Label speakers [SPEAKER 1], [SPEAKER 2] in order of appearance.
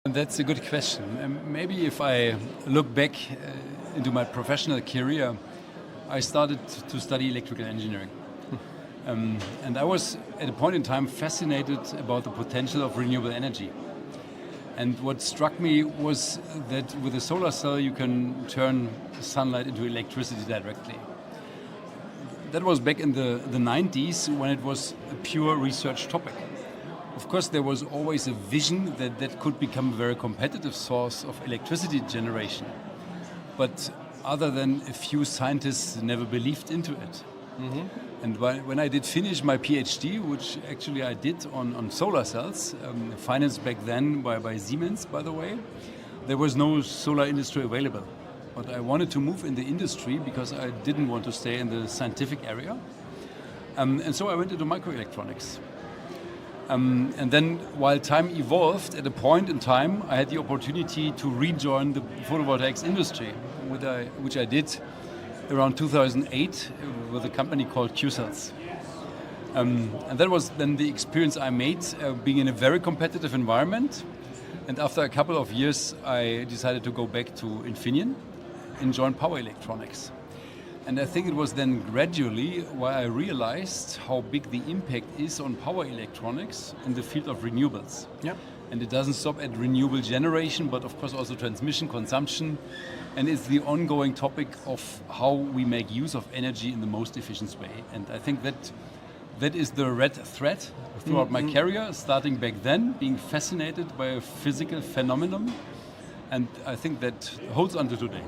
[SPEAKER 1] That's a good question. Maybe if I look back into my professional career, I started to study electrical engineering. And I was, at a point in time, fascinated about the potential of renewable energy. And what struck me was that with a solar cell, you can turn sunlight into electricity directly. That was back in the 90s when it was a pure research topic. Of course, there was always a vision that that could become a very competitive source of electricity generation. But other than a few scientists never believed into it. Mm-hmm. And when I did finish my PhD, which actually I did on solar cells, financed back then by Siemens, by the way, there was no solar industry available. But I wanted to move in the industry because I didn't want to stay in the scientific area. And so I went into microelectronics. And then while time evolved, at a point in time, I had the opportunity to rejoin the photovoltaics industry, which I did around 2008 with a company called Q-Cells. And that was then the experience I made being in a very competitive environment. And after a couple of years, I decided to go back to Infineon and join power electronics. And I think it was then gradually where I realized how big the impact is on power electronics in the field of renewables.
[SPEAKER 2] Yep.
[SPEAKER 1] And it doesn't stop at renewable generation, but of course also transmission, consumption. And it's the ongoing topic of how we make use of energy in the most efficient way. And I think that is the red thread throughout my career, starting back then, being fascinated by a physical phenomenon. And I think that holds on to today.